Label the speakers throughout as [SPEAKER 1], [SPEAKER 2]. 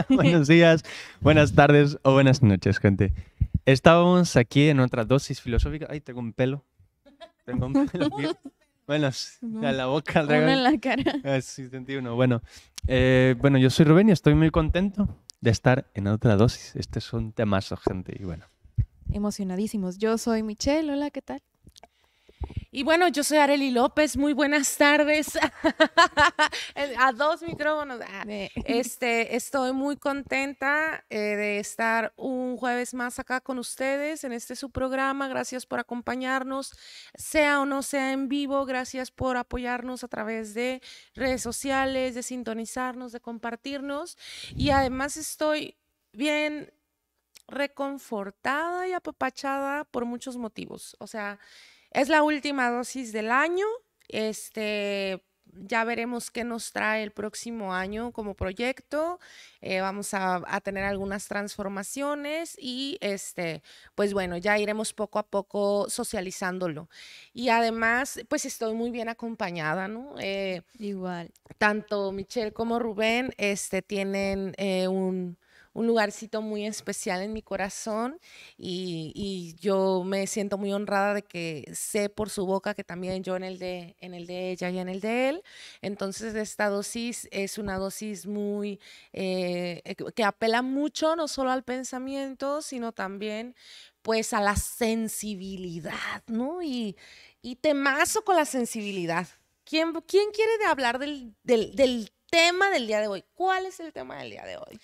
[SPEAKER 1] Buenos días, buenas tardes o buenas noches, gente. Estábamos aquí en otra dosis filosófica. Ay, tengo un pelo. Tengo un pelo aquí. Bueno, a
[SPEAKER 2] Uno
[SPEAKER 1] la boca
[SPEAKER 2] uno
[SPEAKER 1] traigo.
[SPEAKER 2] en la cara.
[SPEAKER 1] Sí, sentí uno. Bueno, yo soy Rubén y estoy muy contento de estar en otra dosis. Este es un temazo, gente. Y bueno,
[SPEAKER 2] Emocionadísimos. Yo soy Michelle. Hola, ¿qué tal?
[SPEAKER 3] Y bueno, yo soy Arely López, muy buenas tardes. A dos micrófonos. Estoy muy contenta de estar un jueves más acá con ustedes en este su programa. Gracias por acompañarnos, sea o no sea en vivo. Gracias por apoyarnos a través de redes sociales, de sintonizarnos, de compartirnos. Y además estoy bien reconfortada y apapachada por muchos motivos. O sea, es la última dosis del año. Ya veremos qué nos trae el próximo año como proyecto. Vamos a tener algunas transformaciones y pues bueno, ya iremos poco a poco socializándolo. Y además, pues estoy muy bien acompañada, ¿no?
[SPEAKER 2] Igual.
[SPEAKER 3] Tanto Michelle como Rubén tienen un lugarcito muy especial en mi corazón y yo me siento muy honrada de que sé por su boca que también yo en el de ella y en el de él. Entonces esta dosis es una dosis muy que apela mucho no solo al pensamiento, sino también pues a la sensibilidad, ¿no? Y temazo con la sensibilidad. ¿Quién quiere hablar del tema del día de hoy? ¿Cuál es el tema del día de hoy?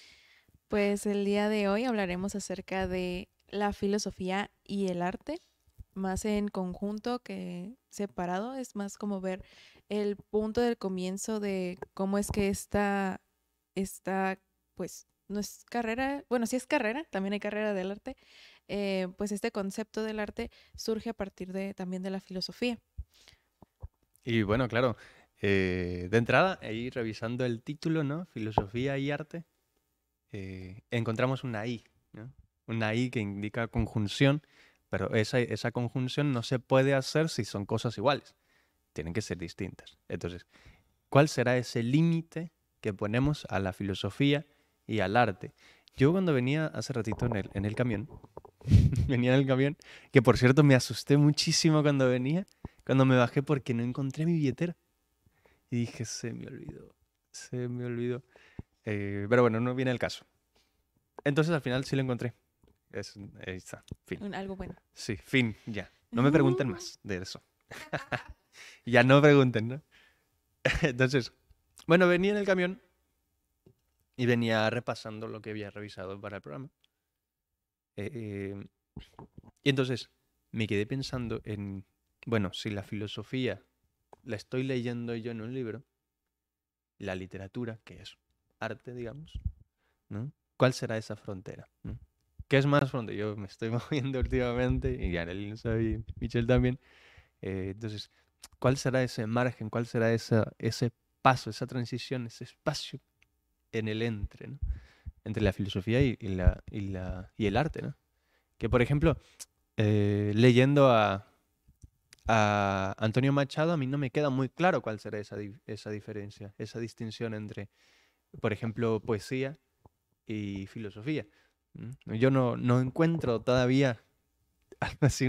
[SPEAKER 2] Pues el día de hoy hablaremos acerca de la filosofía y el arte, más en conjunto que separado. Es más como ver el punto del comienzo de cómo es que pues, no es carrera, bueno, sí es carrera, también hay carrera del arte, pues este concepto del arte surge a partir también de la filosofía.
[SPEAKER 1] y bueno, claro. De entrada, ahí revisando el título, ¿no? Filosofía y arte, encontramos una I, ¿no? Una I que indica conjunción, pero esa conjunción no se puede hacer si son cosas iguales. Tienen que ser distintas. Entonces, ¿cuál será ese límite que ponemos a la filosofía y al arte? Yo cuando venía hace ratito en el camión, venía en el camión, que por cierto me asusté muchísimo cuando me bajé porque no encontré mi billetera. Y dije, se me olvidó. Pero bueno, no viene el caso. Entonces al final sí lo encontré. Ahí está, fin.
[SPEAKER 2] Algo bueno.
[SPEAKER 1] Sí, fin, ya. No me pregunten más de eso. Ya no pregunten, ¿no? Entonces, bueno, venía en el camión y venía repasando lo que había revisado para el programa. Eh, y entonces me quedé pensando en, bueno, si la filosofía la estoy leyendo yo en un libro, la literatura, que es arte, digamos, ¿no? ¿Cuál será esa frontera? ¿No? ¿Qué es más frontera? Yo me estoy moviendo últimamente, y Annelise lo sabe, y Michelle también. Entonces, ¿cuál será ese margen? ¿Cuál será ese paso, esa transición, ese espacio en el entre, ¿no? Entre la filosofía y el arte, ¿no? Que, por ejemplo, leyendo a Antonio Machado, a mí no me queda muy claro cuál será esa diferencia, esa distinción entre, por ejemplo, poesía y filosofía. Yo no encuentro todavía algo así,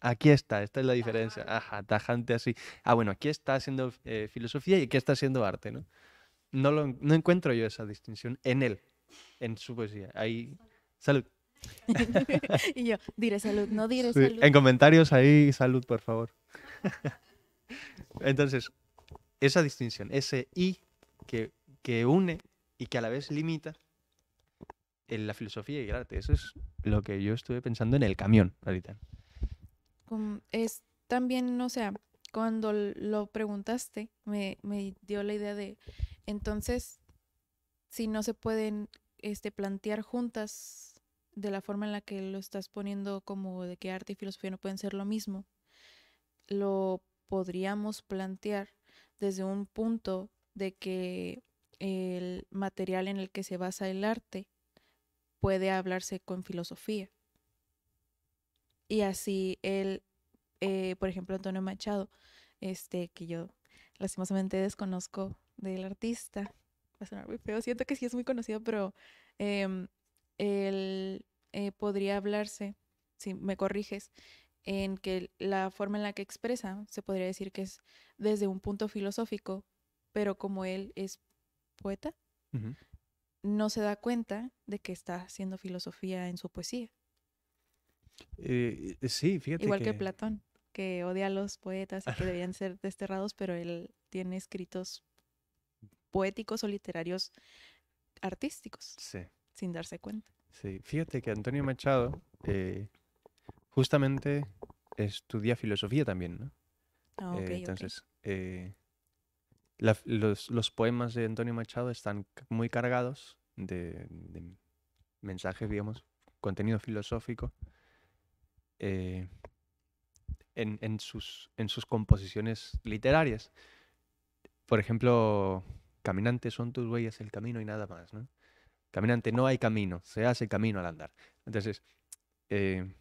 [SPEAKER 1] aquí está, esta es la diferencia. Ajá, tajante así. Ah, bueno, aquí está haciendo filosofía y aquí está haciendo arte, ¿no? No encuentro yo esa distinción en él, en su poesía. Ahí, salud.
[SPEAKER 2] Y yo, diré salud, no diré
[SPEAKER 1] Sí,
[SPEAKER 2] salud.
[SPEAKER 1] en comentarios ahí, salud, por favor. Entonces, esa distinción, ese y que une y que a la vez limita en la filosofía y el arte. Eso es lo que yo estuve pensando en el camión ahorita.
[SPEAKER 2] Es también, o sea, cuando lo preguntaste, me dio la idea de, entonces, si no se pueden plantear juntas de la forma en la que lo estás poniendo, como de que arte y filosofía no pueden ser lo mismo, lo podríamos plantear desde un punto de que el material en el que se basa el arte puede hablarse con filosofía. Y así por ejemplo, Antonio Machado, que yo lastimosamente desconozco del artista, va a sonar muy feo, siento que sí es muy conocido, pero em, él podría hablarse, si me corriges, en que la forma en la que expresa se podría decir que es desde un punto filosófico, pero como él es poeta,
[SPEAKER 1] Ujú.
[SPEAKER 2] no se da cuenta de que está haciendo filosofía en su poesía.
[SPEAKER 1] Sí, fíjate
[SPEAKER 2] Igual que
[SPEAKER 1] que...
[SPEAKER 2] Platón, que odia a los poetas y que deberían ser desterrados, pero él tiene escritos poéticos o literarios artísticos,
[SPEAKER 1] Sí,
[SPEAKER 2] sin darse cuenta.
[SPEAKER 1] sí. Fíjate que Antonio Machado justamente estudia filosofía también, ¿no?
[SPEAKER 2] Ah, ok, ok.
[SPEAKER 1] Entonces, los poemas de Antonio Machado están muy cargados de mensajes, digamos, contenido filosófico eh, en sus composiciones literarias. Por ejemplo, caminante son tus huellas el camino y nada más, ¿no? Caminante, no hay camino, se hace camino al andar. Entonces, eh,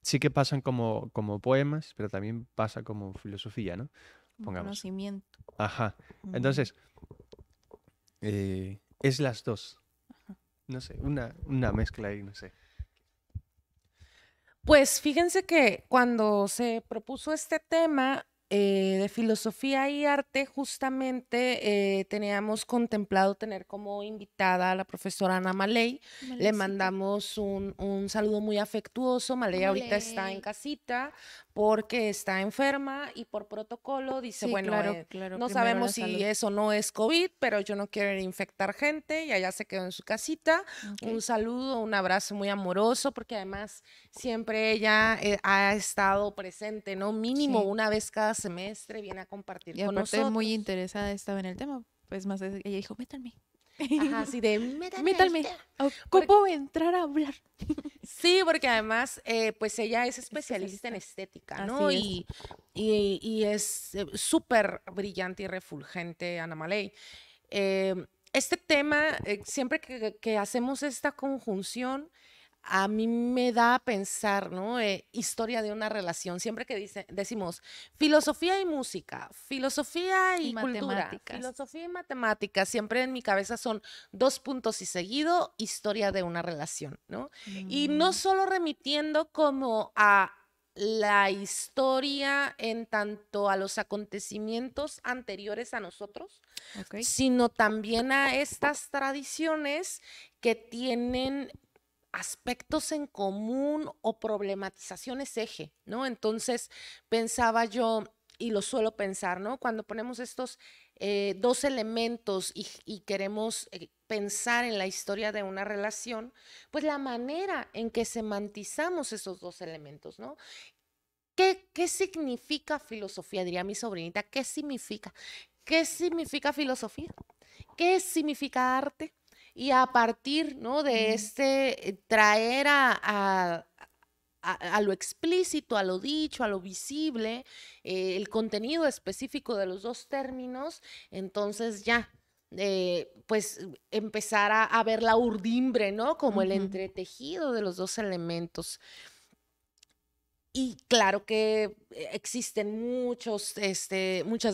[SPEAKER 1] sí que pasan como poemas, pero también pasa como filosofía, ¿no?
[SPEAKER 2] Un
[SPEAKER 1] Pongamos.
[SPEAKER 2] conocimiento.
[SPEAKER 1] Ajá.
[SPEAKER 2] Mm,
[SPEAKER 1] Entonces, es las dos.
[SPEAKER 2] ajá.
[SPEAKER 1] No sé, una mezcla ahí, no sé.
[SPEAKER 3] Pues fíjense que cuando se propuso este tema de filosofía y arte, justamente teníamos contemplado tener como invitada a la profesora Ana Maley. Le
[SPEAKER 2] Malecita.
[SPEAKER 3] mandamos un saludo muy afectuoso. Maley ahorita está en
[SPEAKER 2] Amale.
[SPEAKER 3] casita porque está enferma y por protocolo dice,
[SPEAKER 2] Sí,
[SPEAKER 3] bueno,
[SPEAKER 2] claro, claro.
[SPEAKER 3] no
[SPEAKER 2] Primero
[SPEAKER 3] sabemos
[SPEAKER 2] la
[SPEAKER 3] si
[SPEAKER 2] salud.
[SPEAKER 3] eso no es COVID, pero yo no quiero infectar gente y allá se quedó en su casita.
[SPEAKER 2] Ok.
[SPEAKER 3] Un saludo, un abrazo muy amoroso, porque además siempre ella ha estado presente, ¿no? Mínimo
[SPEAKER 2] Sí.
[SPEAKER 3] una vez cada semestre viene a compartir
[SPEAKER 2] Y
[SPEAKER 3] con
[SPEAKER 2] aparte muy
[SPEAKER 3] nosotros.
[SPEAKER 2] interesada estaba en el tema. Pues más, ella dijo, métanme.
[SPEAKER 3] Ajá, así de, métanme a
[SPEAKER 2] Métanme.
[SPEAKER 3] este. Porque,
[SPEAKER 2] Ocupo entrar a hablar.
[SPEAKER 3] sí, porque además, pues ella es especialista en
[SPEAKER 2] Especialista.
[SPEAKER 3] estética, ¿no?
[SPEAKER 2] Así es.
[SPEAKER 3] Y es súper brillante y refulgente, Ana Maley. Eh, este tema, siempre que hacemos esta conjunción, a mí me da a pensar, ¿no? Historia de una relación. Siempre que decimos filosofía y música, filosofía
[SPEAKER 2] Y
[SPEAKER 3] y cultura,
[SPEAKER 2] matemáticas.
[SPEAKER 3] filosofía y matemáticas, siempre en mi cabeza son dos puntos y seguido, historia de una relación, ¿no? Y no
[SPEAKER 2] Mm,
[SPEAKER 3] solo remitiendo como a la historia en tanto a los acontecimientos anteriores a nosotros,
[SPEAKER 2] ok.
[SPEAKER 3] sino también a estas tradiciones que tienen aspectos en común o problematizaciones eje, ¿no? Entonces pensaba yo, y lo suelo pensar, ¿no? Cuando ponemos estos dos elementos y queremos pensar en la historia de una relación, pues la manera en que semantizamos esos dos elementos, ¿no? ¿Qué significa filosofía? Diría mi sobrinita, ¿qué significa? ¿Qué significa filosofía? ¿Qué significa arte? Y a partir, ¿no? De
[SPEAKER 2] Mm,
[SPEAKER 3] este traer a lo explícito, a lo dicho, a lo visible, el contenido específico de los dos términos, entonces ya, pues empezar a ver la urdimbre, ¿no? Como el
[SPEAKER 2] ujú.
[SPEAKER 3] entretejido de los dos elementos. Y claro que existen muchas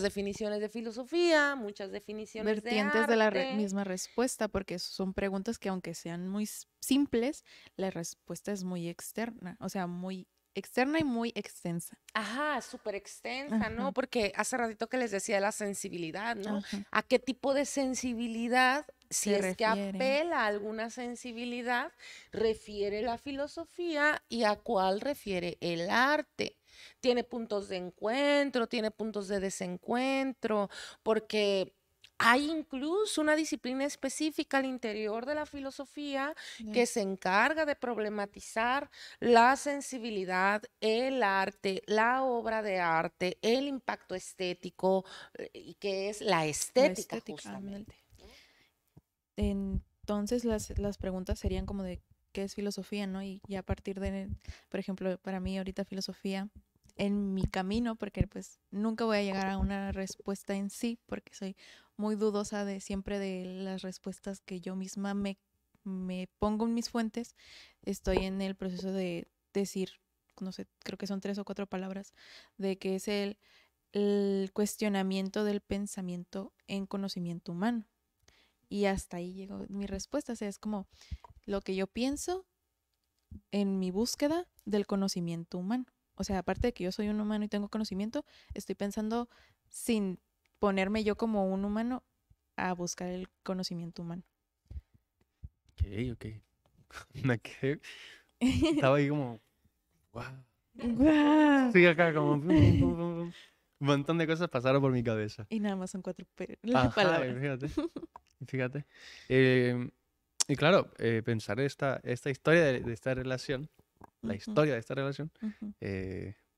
[SPEAKER 3] definiciones de filosofía, muchas definiciones de
[SPEAKER 2] Vertientes de la
[SPEAKER 3] arte.
[SPEAKER 2] misma respuesta, porque son preguntas que aunque sean muy simples, la respuesta es muy externa, o sea, muy externa y muy extensa.
[SPEAKER 3] Ajá, súper extensa, ¿no?
[SPEAKER 2] Ajá,
[SPEAKER 3] Porque hace ratito que les decía de la sensibilidad, ¿no?
[SPEAKER 2] ajá.
[SPEAKER 3] ¿A qué tipo de sensibilidad, si
[SPEAKER 2] Se
[SPEAKER 3] es que
[SPEAKER 2] refiere.
[SPEAKER 3] apela a alguna sensibilidad, refiere la filosofía y a cuál refiere el arte? Tiene puntos de encuentro, tiene puntos de desencuentro, porque hay incluso una disciplina específica al interior de la filosofía que se encarga de problematizar la sensibilidad, el arte, la obra de arte, el impacto estético, y que es la
[SPEAKER 2] La
[SPEAKER 3] estética
[SPEAKER 2] estética, ándale.
[SPEAKER 3] justamente.
[SPEAKER 2] Entonces las preguntas serían como de qué es filosofía, ¿no? Y ya a partir de, por ejemplo, para mí ahorita filosofía, en mi camino, porque pues nunca voy a llegar a una respuesta en sí, porque soy muy dudosa de siempre de las respuestas que yo misma me pongo en mis fuentes, estoy en el proceso de decir, no sé, creo que son 3 o 4 palabras, de que es el cuestionamiento del pensamiento en conocimiento humano. Y hasta ahí llegó mi respuesta. O sea, es como lo que yo pienso en mi búsqueda del conocimiento humano. O sea, aparte de que yo soy un humano y tengo conocimiento, estoy pensando sin ponerme yo como un humano a buscar el conocimiento humano.
[SPEAKER 1] Ok. Me quedé... Estaba ahí como... Wow.
[SPEAKER 2] ¡Guau!
[SPEAKER 1] Sí, acá como... pum, pum, pum, pum, pum. Un montón de cosas pasaron por mi cabeza.
[SPEAKER 2] Y nada más son 4
[SPEAKER 1] Ajá,
[SPEAKER 2] palabras.
[SPEAKER 1] fíjate. Y claro, pensar esta historia de esta relación, la
[SPEAKER 2] Ujú,
[SPEAKER 1] historia de esta relación,
[SPEAKER 2] ujú.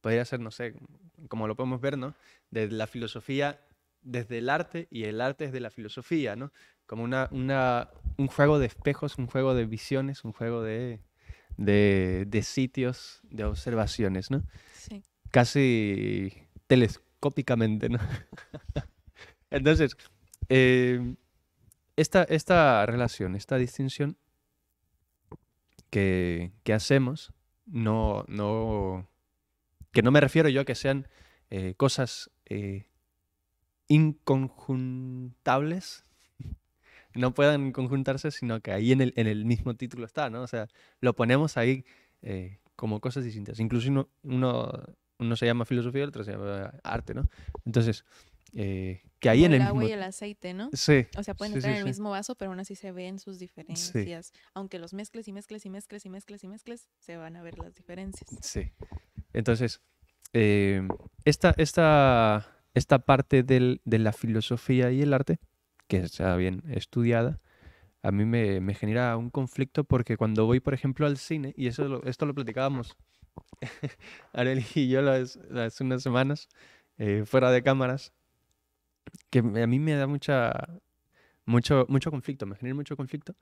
[SPEAKER 1] podría ser, no sé, como lo podemos ver, ¿no? Desde la filosofía, desde el arte y el arte desde la filosofía, ¿no? Como un juego de espejos, un juego de visiones, un juego de sitios, de observaciones, ¿no?
[SPEAKER 2] Sí.
[SPEAKER 1] Casi telescópicamente, ¿no? Entonces, eh, esta relación, esta distinción que hacemos, que no me refiero yo a que sean cosas inconjuntables, no puedan conjuntarse, sino que ahí en el mismo título está, ¿no? O sea, lo ponemos ahí como cosas distintas. Incluso uno se llama filosofía y el otro se llama arte, ¿no? Entonces, que ahí
[SPEAKER 2] Como
[SPEAKER 1] en
[SPEAKER 2] el
[SPEAKER 1] el
[SPEAKER 2] agua
[SPEAKER 1] mismo...
[SPEAKER 2] y el aceite, ¿no?
[SPEAKER 1] Sí,
[SPEAKER 2] O sea, pueden
[SPEAKER 1] sí,
[SPEAKER 2] estar
[SPEAKER 1] sí,
[SPEAKER 2] en el
[SPEAKER 1] sí.
[SPEAKER 2] mismo vaso, pero aún así se ven sus
[SPEAKER 1] Sí,
[SPEAKER 2] diferencias. Aunque los mezcles y mezcles y mezcles y mezcles y mezcles, se van a ver las diferencias.
[SPEAKER 1] sí. Entonces, eh, esta parte de la filosofía y el arte, que está bien estudiada, a mí me genera un conflicto porque cuando voy, por ejemplo, al cine, y esto lo platicábamos Arely y yo las unas semanas, fuera de cámaras, que a mí me da mucho conflicto, me genera mucho conflicto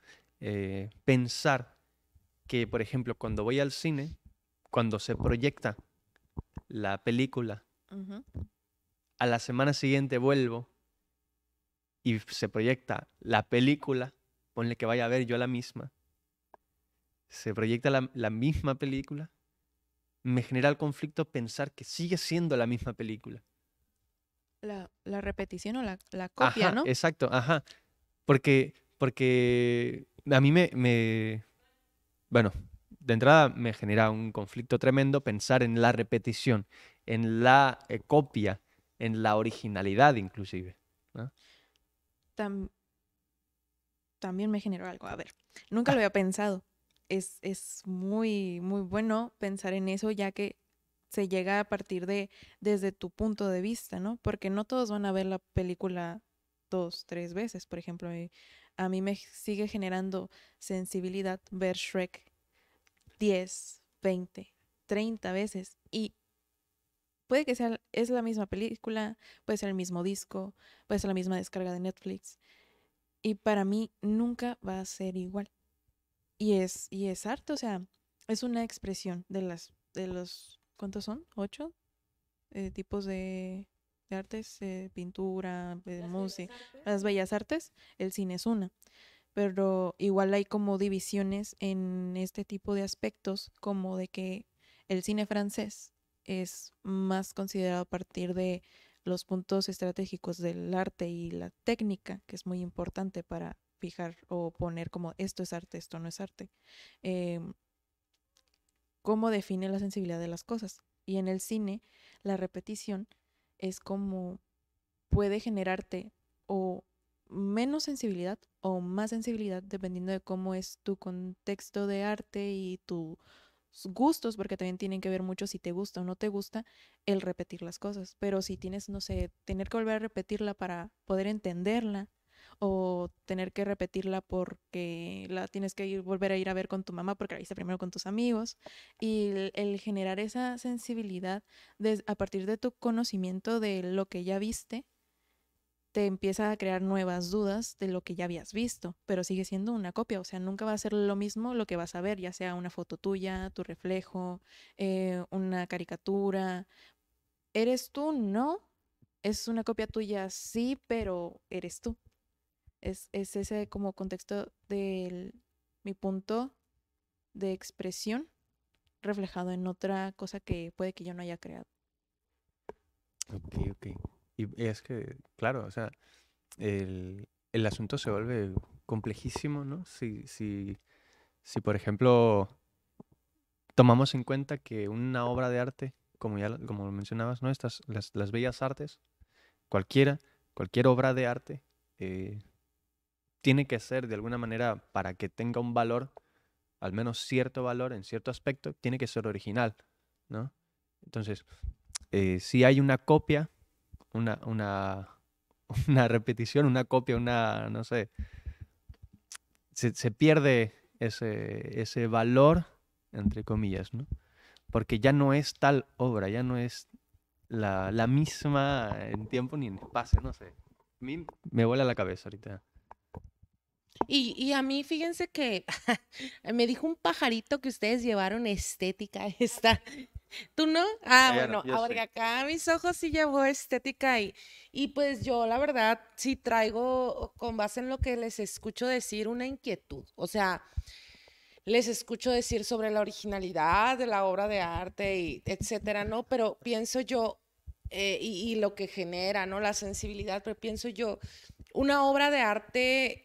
[SPEAKER 1] pensar que, por ejemplo, cuando voy al cine, cuando se proyecta la película,
[SPEAKER 2] Ujú.
[SPEAKER 1] a la semana siguiente vuelvo y se proyecta la película, ponle que vaya a ver yo la misma, se proyecta la misma película, me genera el conflicto pensar que sigue siendo la misma película.
[SPEAKER 2] La repetición o la copia,
[SPEAKER 1] Ajá,
[SPEAKER 2] ¿no?
[SPEAKER 1] exacto, ajá. Porque a mí bueno, de entrada me genera un conflicto tremendo pensar en la repetición, en la copia, en la originalidad inclusive, ¿no?
[SPEAKER 2] Tam- También me generó algo. A ver, nunca lo había pensado. Es muy, muy bueno pensar en eso, ya que se llega a partir desde tu punto de vista, ¿no? Porque no todos van a ver la película 2, 3 veces. Por ejemplo, a mí me sigue generando sensibilidad ver Shrek 10, 20, 30 veces. Y puede que es la misma película, puede ser el mismo disco, puede ser la misma descarga de Netflix. Y para mí nunca va a ser igual. Y es arte, o sea, es una expresión de los, ¿cuántos son? ¿8? Tipos de artes, pintura, música, las bellas artes, el cine es una. Pero igual hay como divisiones en este tipo de aspectos, como de que el cine francés es más considerado a partir de los puntos estratégicos del arte y la técnica, que es muy importante para fijar o poner como esto es arte, esto no es arte. Eh, Cómo define la sensibilidad de las cosas. Y en el cine, la repetición es como puede generarte o menos sensibilidad o más sensibilidad dependiendo de cómo es tu contexto de arte y tus gustos, porque también tienen que ver mucho si te gusta o no te gusta el repetir las cosas. Pero si tienes, no sé, tener que volver a repetirla para poder entenderla o tener que repetirla porque la tienes que volver a ir a ver con tu mamá porque la viste primero con tus amigos y el generar esa sensibilidad a partir de tu conocimiento de lo que ya viste te empieza a crear nuevas dudas de lo que ya habías visto, pero sigue siendo una copia, o sea, nunca va a ser lo mismo lo que vas a ver, ya sea una foto tuya, tu reflejo, una caricatura. ¿Eres tú? No. Es una copia tuya, sí, pero eres tú. Es ese como contexto de mi punto de expresión reflejado en otra cosa que puede que yo no haya creado.
[SPEAKER 1] Ok. Y es que, claro, o sea, el asunto se vuelve complejísimo, ¿no? Si por ejemplo, tomamos en cuenta que una obra de arte, como lo mencionabas, ¿no? Las bellas artes, cualquier obra de arte, tiene que ser de alguna manera, para que tenga un valor, al menos cierto valor en cierto aspecto, tiene que ser original, ¿no? Entonces, si hay una copia, una una repetición, una copia, no sé, se pierde ese valor, entre comillas, ¿no? Porque ya no es tal obra, ya no es la misma en tiempo ni en espacio, no sé. A mí me vuela la cabeza ahorita.
[SPEAKER 3] Y a mí, fíjense que me dijo un pajarito que ustedes llevaron estética esta. ¿Tú no? Ah, bueno,
[SPEAKER 1] Yo
[SPEAKER 3] ahora
[SPEAKER 1] sí.
[SPEAKER 3] acá mis ojos sí llevó estética y pues yo la verdad sí traigo con base en lo que les escucho decir una inquietud. O sea, les escucho decir sobre la originalidad de la obra de arte y etcétera, ¿no? Pero pienso yo, y lo que genera, ¿no? La sensibilidad, pero pienso yo, una obra de arte,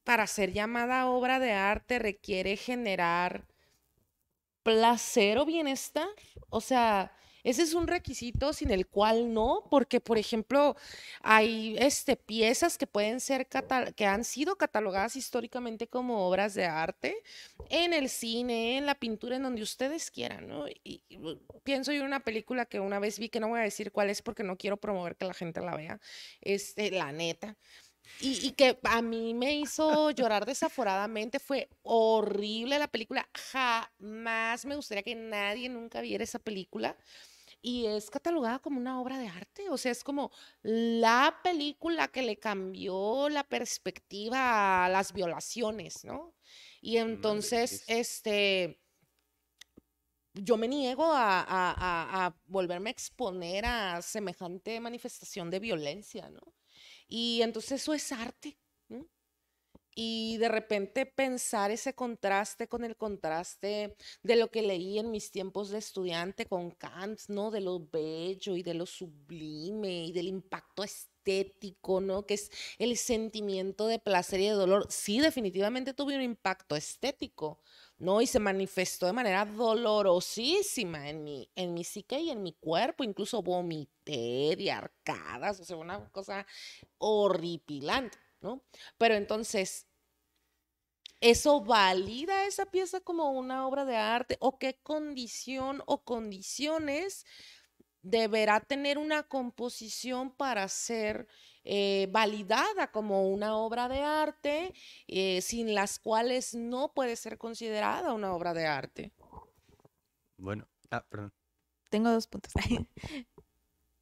[SPEAKER 3] para ser llamada obra de arte, requiere generar placer o bienestar. O sea, ese es un requisito sin el cual no, porque por ejemplo, hay piezas que pueden ser que han sido catalogadas históricamente como obras de arte en el cine, en la pintura, en donde ustedes quieran, ¿no? Pienso yo en una película que una vez vi, que no voy a decir cuál es porque no quiero promover que la gente la vea, la neta. Y que a mí me hizo llorar desaforadamente, fue horrible la película, jamás me gustaría que nadie nunca viera esa película y es catalogada como una obra de arte, o sea, es como la película que le cambió la perspectiva a las violaciones, ¿no? Y
[SPEAKER 1] Madre de
[SPEAKER 3] entonces,
[SPEAKER 1] Cristo.
[SPEAKER 3] yo me niego a volverme a exponer a semejante manifestación de violencia, ¿no? Y entonces eso es arte, ¿no? Y de repente pensar ese contraste con el contraste de lo que leí en mis tiempos de estudiante con Kant, ¿no? De lo bello y de lo sublime y del impacto estético, ¿no? Que es el sentimiento de placer y de dolor. Sí, definitivamente tuve un impacto estético, ¿no? Y se manifestó de manera dolorosísima en mi psique y en mi cuerpo. Incluso vomité de arcadas, o sea, una cosa horripilante, ¿no? Pero entonces, ¿eso valida esa pieza como una obra de arte? ¿O qué condición o condiciones deberá tener una composición para ser validada como una obra de arte, sin las cuales no puede ser considerada una obra de arte?
[SPEAKER 1] Bueno, perdón.
[SPEAKER 2] Tengo 2 puntos.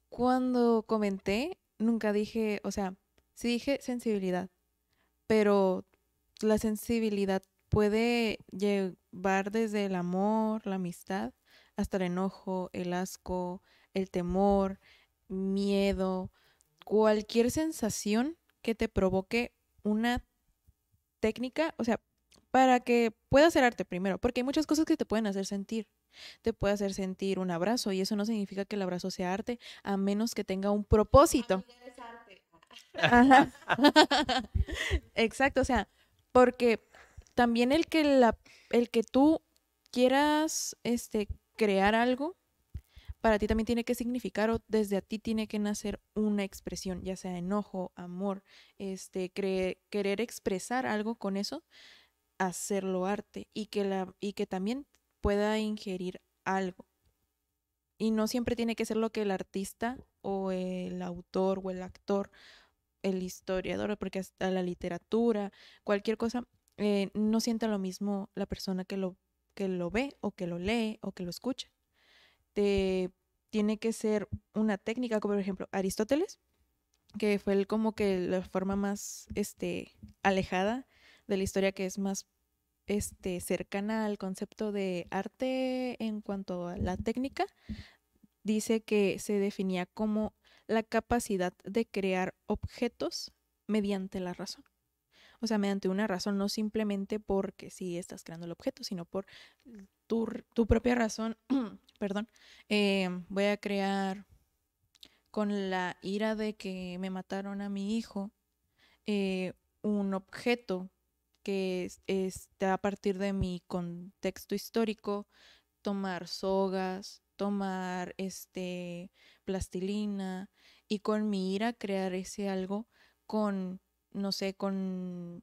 [SPEAKER 2] Cuando comenté, nunca dije, o sea, sí dije sensibilidad, pero la sensibilidad puede llevar desde el amor, la amistad, hasta el enojo, el asco, el temor, miedo, cualquier sensación que te provoque una técnica, o sea, para que pueda hacer arte primero, porque hay muchas cosas que te pueden hacer sentir. Te puede hacer sentir un abrazo y eso no significa que el abrazo sea arte, a menos que tenga un propósito. Ajá. Exacto, o sea, porque también el que tú quieras crear algo, para ti también tiene que significar o desde a ti tiene que nacer una expresión, ya sea enojo, amor, querer expresar algo con eso, hacerlo arte y que también pueda ingerir algo. Y no siempre tiene que ser lo que el artista o el autor o el actor, el historiador, porque hasta la literatura, cualquier cosa, no siente lo mismo la persona que lo ve o que lo lee o que lo escucha. Tiene que ser una técnica, como por ejemplo Aristóteles, que fue como que la forma más alejada de la historia, que es más cercana al concepto de arte en cuanto a la técnica. Dice que se definía como la capacidad de crear objetos mediante la razón. O sea, mediante una razón, no simplemente porque sí estás creando el objeto, sino por tu propia razón. Perdón. Voy a crear con la ira de que me mataron a mi hijo. eh, un objeto que está a partir de mi contexto histórico, tomar sogas, tomar plastilina y con mi ira crear ese algo con, no sé, con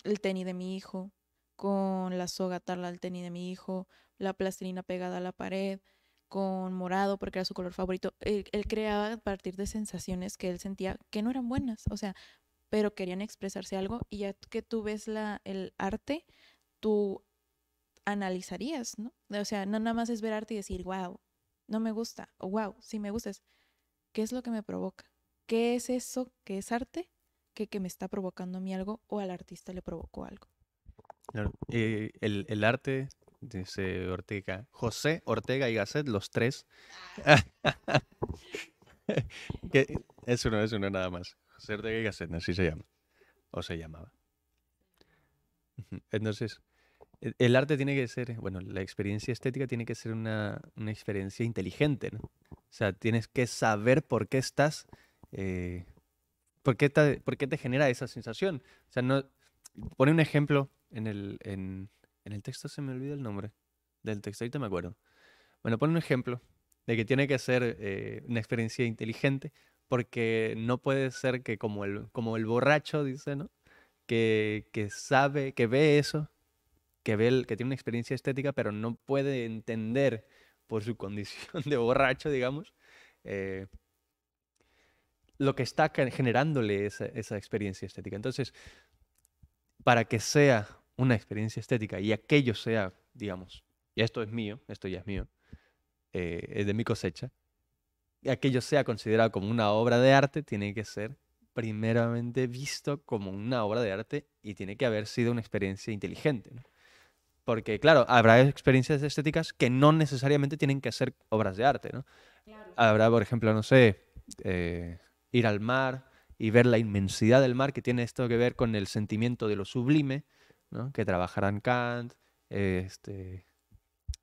[SPEAKER 2] el tenis de mi hijo, con la soga atarla al tenis de mi hijo, la plastilina pegada a la pared, con morado porque era su color favorito. Él creaba a partir de sensaciones que él sentía que no eran buenas, o sea, pero querían expresarse algo y ya que tú ves el arte, tú analizarías, ¿no? O sea, no nada más es ver arte y decir, wow, no me gusta, o wow, sí me gusta. ¿Qué es lo que me provoca? ¿Qué es eso que es arte que me está provocando a mí algo o al artista le provocó algo?
[SPEAKER 1] Claro. El arte, dice Ortega, José Ortega y Gasset, los tres. Que es uno nada más. José Ortega y Gasset, así se llama. O se llamaba. Ujú. Entonces, el arte tiene que ser, bueno, la experiencia estética tiene que ser una experiencia inteligente, ¿no? O sea, tienes que saber por qué estás, eh, por qué te genera esa sensación. O sea, no, pone un ejemplo en el texto, se me olvida el nombre del texto, ahorita me acuerdo. Bueno, pone un ejemplo de que tiene que ser una experiencia inteligente porque no puede ser que como el borracho, dice, ¿no? Que sabe, que ve eso, que tiene una experiencia estética, pero no puede entender por su condición de borracho, digamos, eh, lo que está generándole esa experiencia estética. Entonces, para que sea una experiencia estética y aquello sea, digamos, y esto es mío, esto ya es mío, es de mi cosecha, y aquello sea considerado como una obra de arte, tiene que ser primeramente visto como una obra de arte y tiene que haber sido una experiencia inteligente, ¿no? Porque, claro, habrá experiencias estéticas que no necesariamente tienen que ser obras de arte, ¿no? Habrá, por ejemplo, no sé, eh, ir al mar y ver la inmensidad del mar, que tiene esto que ver con el sentimiento de lo sublime, ¿no? Que trabajarán Kant, este,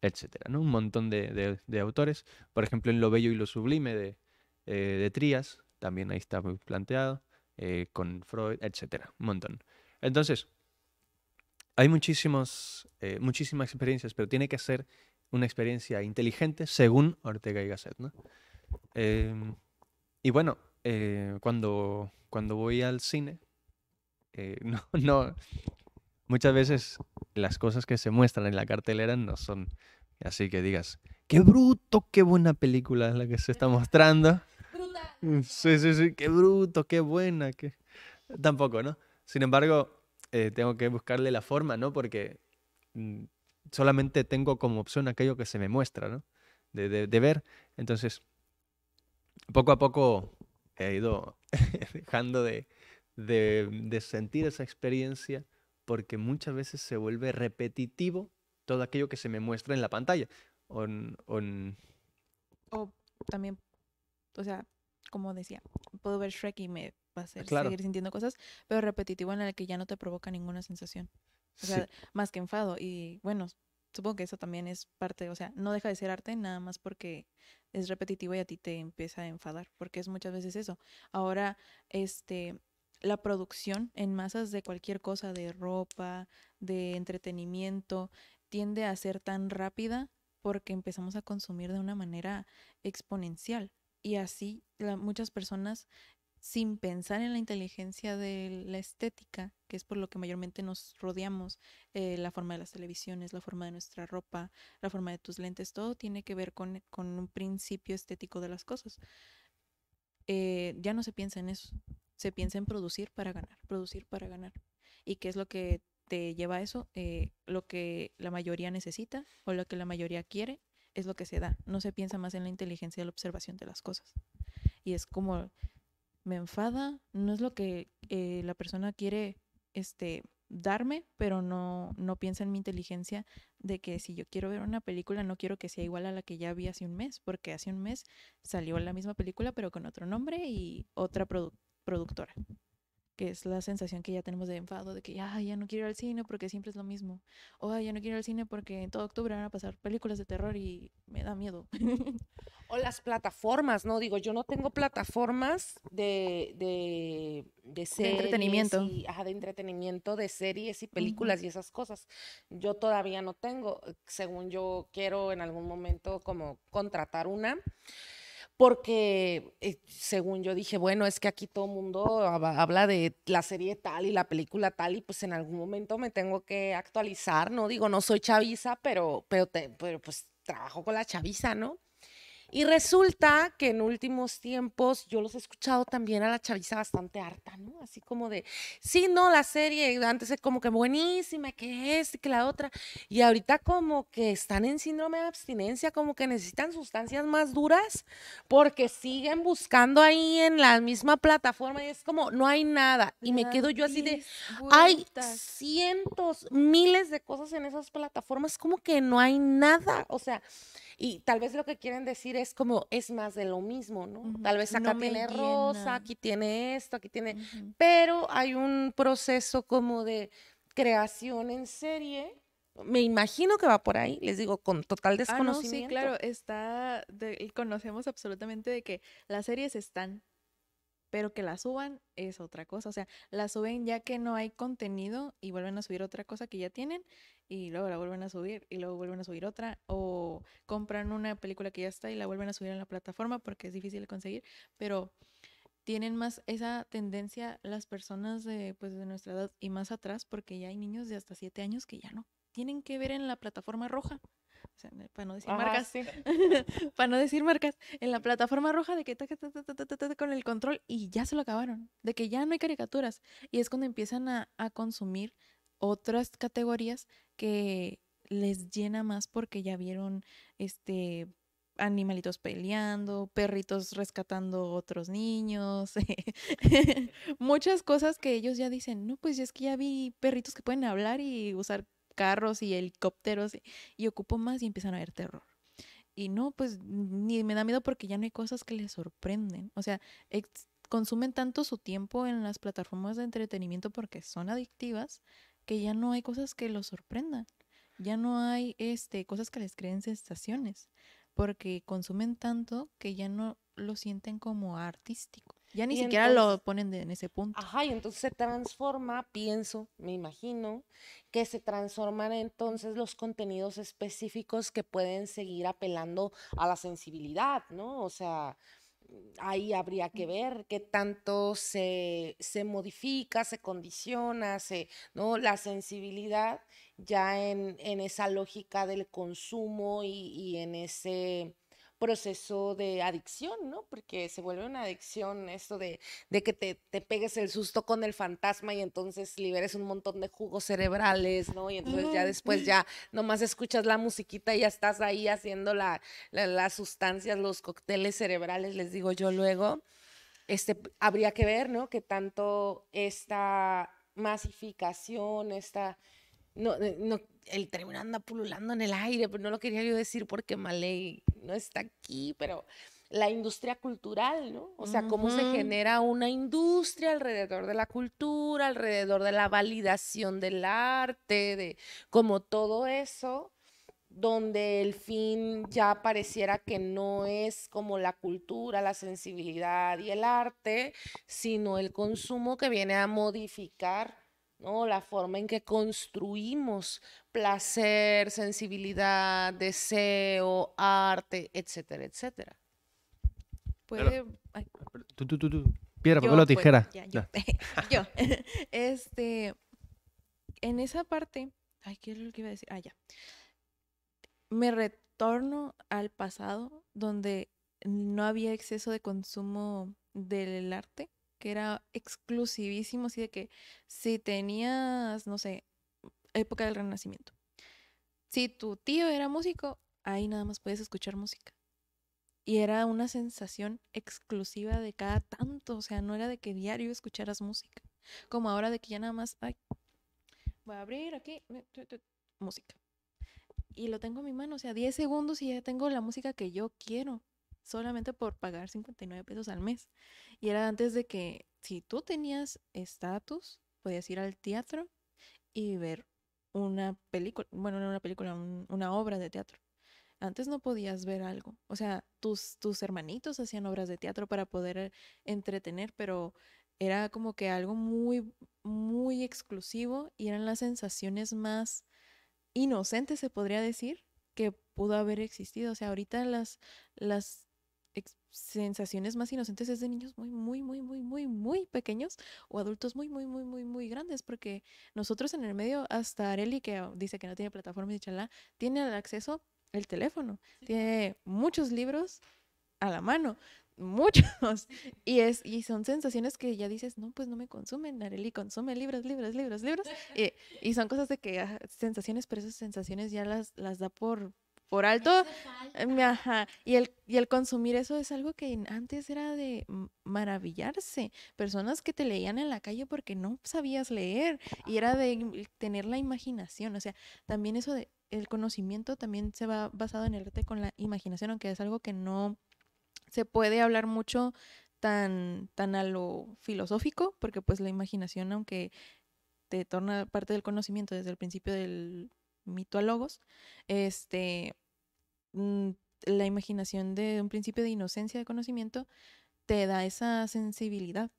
[SPEAKER 1] etcétera, ¿no? Un montón de autores. Por ejemplo, en Lo Bello y lo Sublime de Trías, también ahí está muy planteado, con Freud, etcétera, un montón. Entonces, hay muchísimas experiencias, pero tiene que ser una experiencia inteligente según Ortega y Gasset, ¿no? Em, y bueno, cuando voy al cine, no, muchas veces las cosas que se muestran en la cartelera no son así que digas, qué bruto, qué buena película es la que se está mostrando. Sí, sí, sí, qué bruto, qué buena, qué... Tampoco, ¿no? Sin embargo, tengo que buscarle la forma, ¿no? Porque mm, solamente tengo como opción aquello que se me muestra, ¿no? De ver. Entonces, poco a poco he ido dejando de sentir esa experiencia porque muchas veces se vuelve repetitivo todo aquello que se me muestra en la pantalla.
[SPEAKER 2] O también, o sea, como decía, puedo ver Shrek y me va a hacer
[SPEAKER 1] Claro,
[SPEAKER 2] seguir sintiendo cosas, pero repetitivo en el que ya no te provoca ninguna sensación. O
[SPEAKER 1] sí,
[SPEAKER 2] sea, más que enfado. Y bueno, supongo que eso también es parte, o sea, no deja de ser arte nada más porque es repetitivo y a ti te empieza a enfadar, porque es muchas veces eso. Ahora, este, la producción en masas de cualquier cosa, de ropa, de entretenimiento, tiende a ser tan rápida porque empezamos a consumir de una manera exponencial. Y así muchas personas sin pensar en la inteligencia de la estética, que es por lo que mayormente nos rodeamos, la forma de las televisiones, la forma de nuestra ropa, la forma de tus lentes, todo tiene que ver con un principio estético de las cosas. Ya no se piensa en eso, se piensa en producir para ganar, producir para ganar. ¿Y qué es lo que te lleva a eso? Lo que la mayoría necesita o lo que la mayoría quiere es lo que se da. No se piensa más en la inteligencia de la observación de las cosas. Y es como me enfada, no es lo que la persona quiere darme, pero no piensa en mi inteligencia de que si yo quiero ver una película no quiero que sea igual a la que ya vi hace un mes, porque hace un mes salió la misma película pero con otro nombre y otra productora. que es la sensación que ya tenemos de enfado, de que ya no quiero ir al cine porque siempre es lo mismo. O ya no quiero ir al cine porque en todo octubre van a pasar películas de terror y me da miedo.
[SPEAKER 3] O las plataformas, ¿no? Digo, yo no tengo plataformas de series
[SPEAKER 2] entretenimiento.
[SPEAKER 3] de entretenimiento, de series y películas y esas cosas. Yo todavía no tengo. Según yo quiero en algún momento como contratar una. Porque según yo dije, bueno, es que aquí todo el mundo habla de la serie tal y la película tal y pues en algún momento me tengo que actualizar, ¿no? Digo, no soy chaviza, pero pues trabajo con la chaviza, ¿no? Y resulta que en últimos tiempos yo los he escuchado también a la chaviza bastante harta, ¿no? Así como de, sí, no, la serie antes es como que buenísima, que es, que la otra. Y ahorita como que están en síndrome de abstinencia, como que necesitan sustancias más duras porque siguen buscando ahí en la misma plataforma y es como, no hay nada. Y me quedo yo así de, hay cientos, miles de cosas en esas plataformas, como que no hay nada. O sea, y tal vez lo que quieren decir es como, es más de lo mismo, ¿no? Tal vez acá
[SPEAKER 2] No me
[SPEAKER 3] tiene
[SPEAKER 2] llena.
[SPEAKER 3] rosa, aquí tiene esto, aquí tiene... Pero hay un proceso como de creación en serie. Me imagino que va por ahí, les digo, con total
[SPEAKER 2] No, sí,
[SPEAKER 3] desconocimiento.
[SPEAKER 2] claro, conocemos absolutamente de que las series están, pero que las suban es otra cosa. O sea, las suben ya que no hay contenido y vuelven a subir otra cosa que ya tienen y luego la vuelven a subir y luego vuelven a subir otra o compran una película que ya está y la vuelven a subir en la plataforma porque es difícil de conseguir, pero tienen más esa tendencia las personas de nuestra edad y más atrás porque ya hay niños de hasta 7 años que ya no tienen que ver en la plataforma roja. O sea, para no decir marcas,
[SPEAKER 3] Sí.
[SPEAKER 2] para no decir marcas, en la plataforma roja de que con el control y ya se lo acabaron, de que ya no hay caricaturas. Y es cuando empiezan a consumir otras categorías que les llena más porque ya vieron animalitos peleando, perritos rescatando otros niños, muchas cosas que ellos ya dicen, no, pues es que ya vi perritos que pueden hablar y usar carros y helicópteros y ocupo más y empiezan a ver terror. Y no, pues ni me da miedo porque ya no hay cosas que les sorprenden. O sea, consumen tanto su tiempo en las plataformas de entretenimiento porque son adictivas que ya no hay cosas que los sorprendan. Ya no hay cosas que les creen sensaciones porque consumen tanto que ya no lo sienten como artístico. Ya ni
[SPEAKER 3] Y
[SPEAKER 2] siquiera
[SPEAKER 3] entonces,
[SPEAKER 2] lo ponen en ese punto.
[SPEAKER 3] y entonces se transforma, pienso, me imagino, que se transforman entonces los contenidos específicos que pueden seguir apelando a la sensibilidad, ¿no? O sea, ahí habría que ver qué tanto se modifica, se condiciona, ¿no? La sensibilidad ya en esa lógica del consumo y en ese proceso de adicción, ¿no? Porque se vuelve una adicción esto de que te pegues el susto con el fantasma y entonces liberes un montón de jugos cerebrales, ¿no? Y entonces ya después ya nomás escuchas la musiquita y ya estás ahí haciendo las sustancias, los cócteles cerebrales, les digo yo luego. Habría que ver, ¿no? Que tanto esta masificación, no, el término anda pululando en el aire, pero no lo quería yo decir porque Maley no está aquí, pero la industria cultural, ¿no? O sea, cómo se genera una industria alrededor de la cultura, alrededor de la validación del arte, de como todo eso, donde el fin ya pareciera que no es como la cultura, la sensibilidad y el arte, sino el consumo que viene a modificar, ¿no? La forma en que construimos placer, sensibilidad, deseo, arte, etcétera, etcétera.
[SPEAKER 2] Puede... Ay,
[SPEAKER 1] Tú. Piedra, papel o
[SPEAKER 2] pues,
[SPEAKER 1] tijera.
[SPEAKER 2] ya,
[SPEAKER 1] No.
[SPEAKER 2] yo. En esa parte, ay, ¿qué es lo que iba a decir? Ah, ya. Me retorno al pasado donde no había exceso de consumo del arte, que era exclusivísimo, así de que si tenías, no sé, época del Renacimiento, si tu tío era músico, ahí nada más puedes escuchar música. Y era una sensación exclusiva de cada tanto, o sea, no era de que diario escucharas música, como ahora de que ya nada más, ay, voy a abrir aquí, música. Y lo tengo en mi mano, o sea, 10 segundos y ya tengo la música que yo quiero, solamente por pagar 59 pesos al mes. Y era antes de que si tú tenías estatus, podías ir al teatro y ver una película, bueno, no una película, una obra de teatro. Antes no podías ver algo. O sea, tus hermanitos hacían obras de teatro para poder entretener, pero era como que algo muy, muy exclusivo y eran las sensaciones más inocentes, se podría decir, que pudo haber existido. O sea, ahorita las sensaciones más inocentes es de niños muy, muy, muy, muy, muy, muy pequeños o adultos muy, muy, muy, muy, muy grandes, porque nosotros en el medio, hasta Areli, que dice que no tiene plataforma y chalá, tiene el acceso el teléfono, tiene muchos libros a la mano, muchos, y son sensaciones que ya dices, no, pues no me consumen, Areli consume libros, libros, libros, libros, y son cosas de que sensaciones, pero esas sensaciones ya las da por alto, ajá, y el consumir eso es algo que antes era de maravillarse, personas que te leían en la calle porque no sabías leer, y era de tener la imaginación, o sea, también eso de el conocimiento también se va basado en el arte con la imaginación, aunque es algo que no se puede hablar mucho tan a lo filosófico, porque pues la imaginación, aunque te torna parte del conocimiento desde el principio del mito a logos, este, mm, la imaginación de un principio de inocencia de conocimiento te da esa sensibilidad.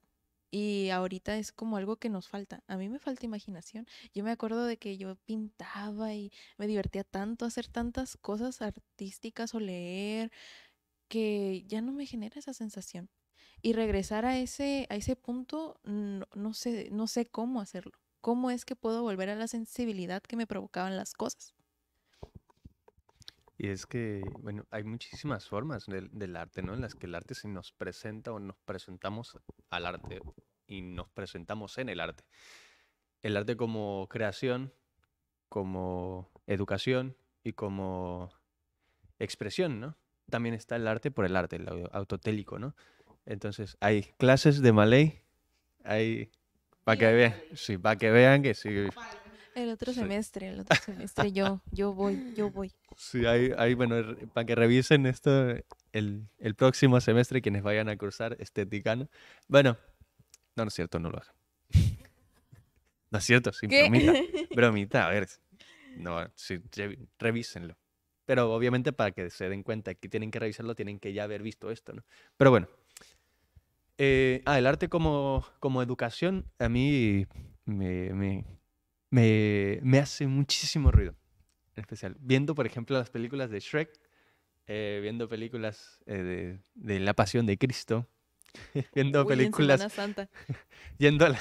[SPEAKER 2] Y ahorita es como algo que nos falta. A mí me falta imaginación. Yo me acuerdo de que yo pintaba y me divertía tanto hacer tantas cosas artísticas o leer que ya no me genera esa sensación. Y regresar a ese punto, no sé cómo hacerlo. ¿Cómo es que puedo volver a la sensibilidad que me provocaban las cosas?
[SPEAKER 1] Y es que, bueno, hay muchísimas formas del arte, ¿no? En las que el arte se nos presenta o nos presentamos al arte y nos presentamos en el arte. El arte como creación, como educación y como expresión, ¿no? También está el arte por el arte, el autotélico, ¿no? Entonces, hay clases de Malay, hay... Para que vean, sí, para que vean que sí.
[SPEAKER 2] El otro
[SPEAKER 1] Sí.
[SPEAKER 2] semestre yo voy.
[SPEAKER 1] Sí, bueno, para que revisen esto el próximo semestre quienes vayan a cursar estética, ¿no? Bueno, no es cierto, no lo hagan. No es cierto, sí,
[SPEAKER 2] ¿Qué?
[SPEAKER 1] bromita, a ver, no, sí, revísenlo. Pero obviamente para que se den cuenta que tienen que revisarlo, tienen que ya haber visto esto, ¿no? Pero bueno, el arte como educación a mí me hace muchísimo ruido. En especial, viendo, por ejemplo, las películas de Shrek, viendo películas de La Pasión de Cristo, viendo
[SPEAKER 2] Uy, en
[SPEAKER 1] películas,
[SPEAKER 2] Semana Santa.
[SPEAKER 1] yendo a la,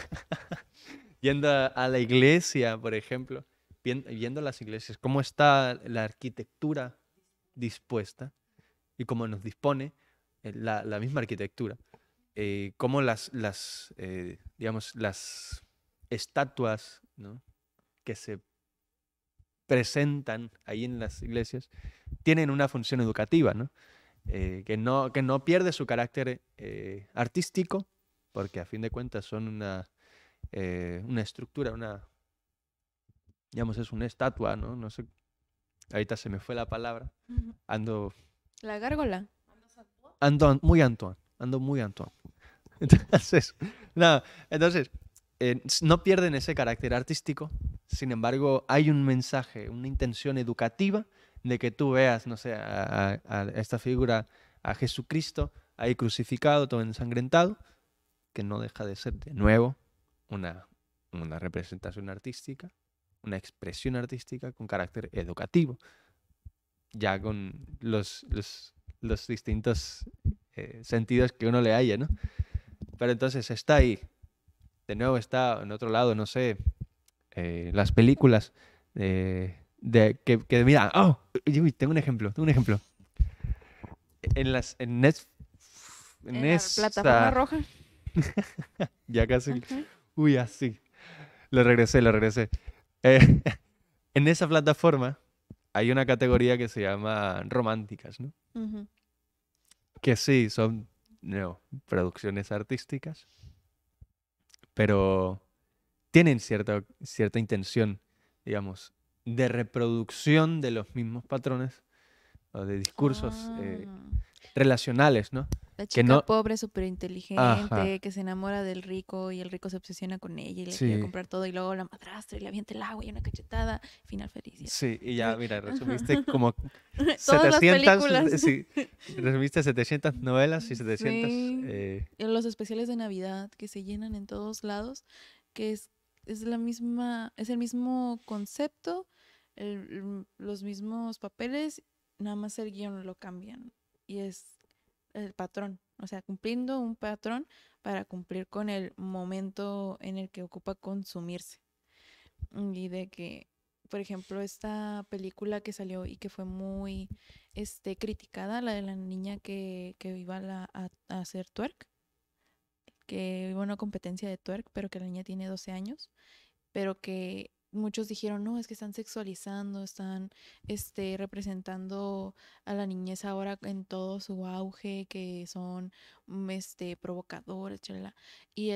[SPEAKER 1] yendo a la iglesia, por ejemplo, viendo las iglesias, cómo está la arquitectura dispuesta y cómo nos dispone la misma arquitectura, cómo digamos, las estatuas, ¿no? que se presentan ahí en las iglesias tienen una función educativa, ¿no? Que no pierde su carácter artístico, porque a fin de cuentas son una estructura, digamos, es una estatua, ¿no? No sé, ahorita se me fue la palabra. Ando
[SPEAKER 2] La gárgola.
[SPEAKER 1] muy Antoine, ando muy Antoine. Entonces, no, entonces no pierden ese carácter artístico, sin embargo, hay un mensaje, una intención educativa de que tú veas, no sé, a esta figura, a Jesucristo, ahí crucificado, todo ensangrentado, que no deja de ser, de nuevo, una representación artística, una expresión artística con carácter educativo, ya con los distintos sentidos que uno le haya, ¿no? Pero entonces está ahí. De nuevo está en otro lado, no sé, las películas que mira, oh, uy, tengo un ejemplo. En
[SPEAKER 2] En la plataforma roja.
[SPEAKER 1] Ya casi,
[SPEAKER 2] Ajá.
[SPEAKER 1] uy, así. Lo regresé. Eh, en esa plataforma hay una categoría que se llama románticas, ¿no?
[SPEAKER 2] Ujú.
[SPEAKER 1] Que sí, son producciones artísticas, pero tienen cierta intención, digamos, de reproducción de los mismos patrones o de discursos
[SPEAKER 2] Ah.
[SPEAKER 1] relacionales, ¿no?
[SPEAKER 2] La
[SPEAKER 1] que
[SPEAKER 2] chica
[SPEAKER 1] no...
[SPEAKER 2] pobre, súper
[SPEAKER 1] Ajá,
[SPEAKER 2] inteligente, que se enamora del rico y el rico se obsesiona con ella y le quiere
[SPEAKER 1] sí,
[SPEAKER 2] comprar todo y luego la madrastra y le avienta el agua y una cachetada, final feliz y así.
[SPEAKER 1] sí, y ya, mira,
[SPEAKER 2] Ajá.
[SPEAKER 1] resumiste como
[SPEAKER 2] Todas las
[SPEAKER 1] 700,
[SPEAKER 2] películas.
[SPEAKER 1] sí, resumiste 700 novelas y 700...
[SPEAKER 2] Sí. Y los especiales de Navidad que se llenan en todos lados, que es la misma, es el mismo concepto, los mismos papeles, nada más el guión lo cambian. Y es el patrón, o sea, cumpliendo un patrón para cumplir con el momento en el que ocupa consumirse. Y de que, por ejemplo, esta película que salió y que fue muy criticada, la de la niña que iba a hacer twerk, que iba a una competencia de twerk, pero que la niña tiene 12 años, pero que muchos dijeron, no, es que están sexualizando, están representando a la niñez ahora en todo su auge, que son provocadores, chalala. Y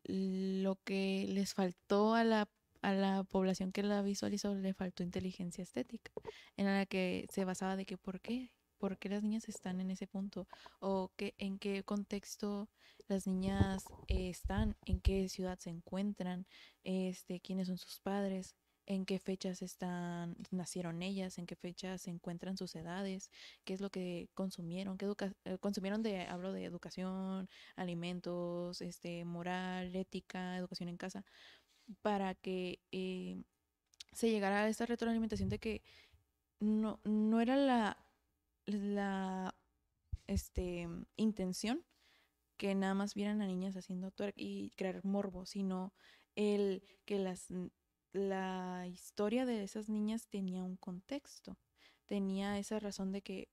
[SPEAKER 2] lo que les faltó a la población que la visualizó, le faltó inteligencia estética, en la que se basaba de que ¿por qué? ¿Por qué las niñas están en ese punto? ¿O en qué contexto las niñas están? ¿En qué ciudad se encuentran? Quiénes son sus padres, en qué fechas nacieron ellas, en qué fechas se encuentran sus edades, qué es lo que consumieron, consumieron hablo de educación, alimentos, moral, ética, educación en casa, para que se llegara a esta retroalimentación de que no era la intención que nada más vieran a niñas haciendo twerk y crear morbo, sino el que la historia de esas niñas tenía un contexto, tenía esa razón de que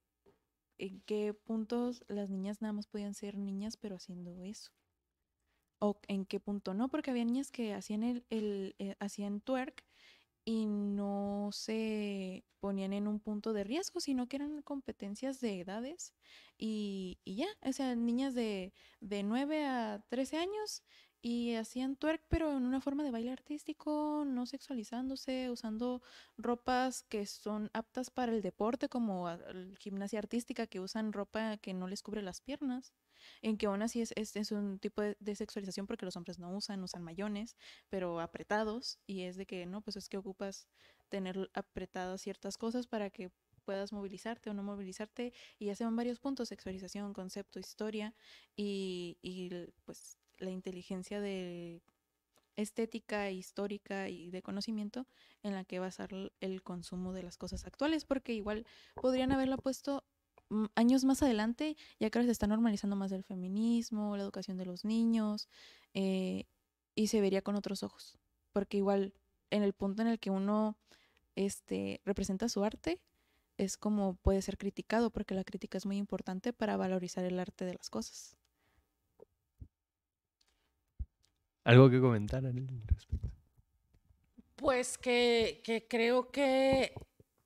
[SPEAKER 2] en qué puntos las niñas nada más podían ser niñas pero haciendo eso. O en qué punto no, porque había niñas que hacían hacían twerk y no se ponían en un punto de riesgo, sino que eran competencias de edades y ya, o sea, niñas de 9 a 13 años y hacían twerk, pero en una forma de baile artístico, no sexualizándose, usando ropas que son aptas para el deporte, como gimnasia artística, que usan ropa que no les cubre las piernas, en que aún así es un tipo de sexualización porque los hombres no usan mayones pero apretados, y es de que no, pues es que ocupas tener apretadas ciertas cosas para que puedas movilizarte o no movilizarte, y ya se van varios puntos: sexualización, concepto, historia pues la inteligencia de estética, histórica y de conocimiento en la que basar el consumo de las cosas actuales, porque igual podrían haberla puesto años más adelante, ya que ahora se está normalizando más el feminismo, la educación de los niños, eh, y se vería con otros ojos, porque igual en el punto en el que uno representa su arte, es como puede ser criticado, porque la crítica es muy importante para valorizar el arte de las cosas.
[SPEAKER 1] ¿Algo que comentar al respecto?
[SPEAKER 3] Pues que creo que,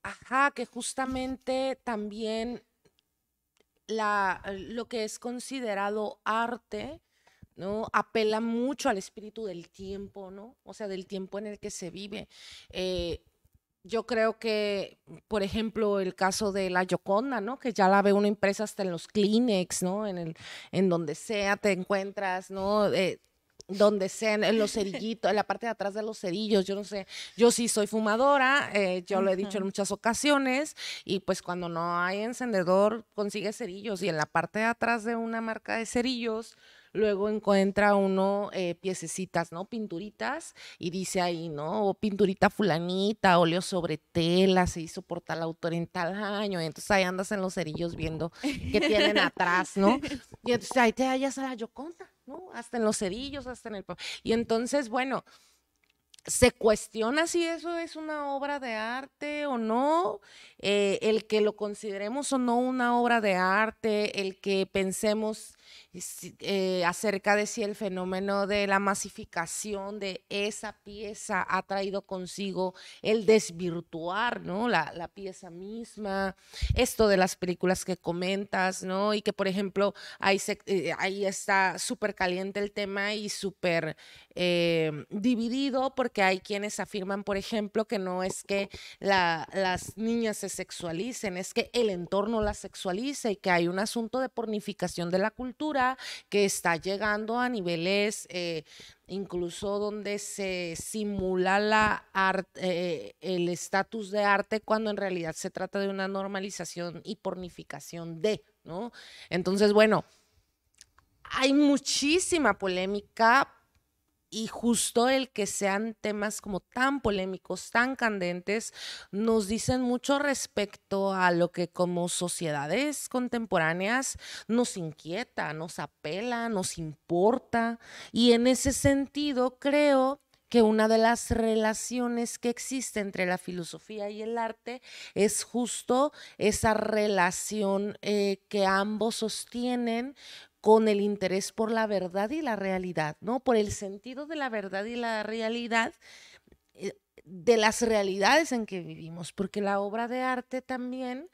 [SPEAKER 3] ajá, que justamente también lo que es considerado arte, ¿no? Apela mucho al espíritu del tiempo, ¿no? O sea, del tiempo en el que se vive. Yo creo que, por ejemplo, el caso de la Gioconda, ¿no? Que ya la ve uno impresa hasta en los Kleenex, ¿no? En donde sea te encuentras, ¿no? Donde sea, en los cerillitos, en la parte de atrás de los cerillos, yo no sé, yo sí soy fumadora, yo lo he dicho en muchas ocasiones, y pues cuando no hay encendedor, consigue cerillos, y en la parte de atrás de una marca de cerillos, luego encuentra uno piececitas, ¿no? Pinturitas, y dice ahí, ¿no? O pinturita fulanita, óleo sobre tela, se hizo por tal autor en tal año, y entonces ahí andas en los cerillos viendo qué tienen atrás, ¿no? Y entonces ahí te hallas a la Gioconda, ¿no? Hasta en los cerillos, hasta en el... Y entonces, bueno, se cuestiona si eso es una obra de arte o no, el que lo consideremos o no una obra de arte, el que pensemos acerca de si el fenómeno de la masificación de esa pieza ha traído consigo el desvirtuar, ¿no? La pieza misma, esto de las películas que comentas, ¿no? Y que, por ejemplo, ahí está súper caliente el tema y súper dividido, porque hay quienes afirman, por ejemplo, que no es que las niñas se sexualicen, es que el entorno las sexualiza y que hay un asunto de pornificación de la cultura que está llegando a niveles incluso donde se simula el estatus de arte cuando en realidad se trata de una normalización y pornificación de, ¿no? Entonces, bueno, hay muchísima polémica y justo el que sean temas como tan polémicos, tan candentes, nos dicen mucho respecto a lo que como sociedades contemporáneas nos inquieta, nos apela, nos importa. Y en ese sentido creo que una de las relaciones que existe entre la filosofía y el arte es justo esa relación que ambos sostienen con el interés por la verdad y la realidad, ¿no? Por el sentido de la verdad y la realidad, de las realidades en que vivimos, porque la obra de arte también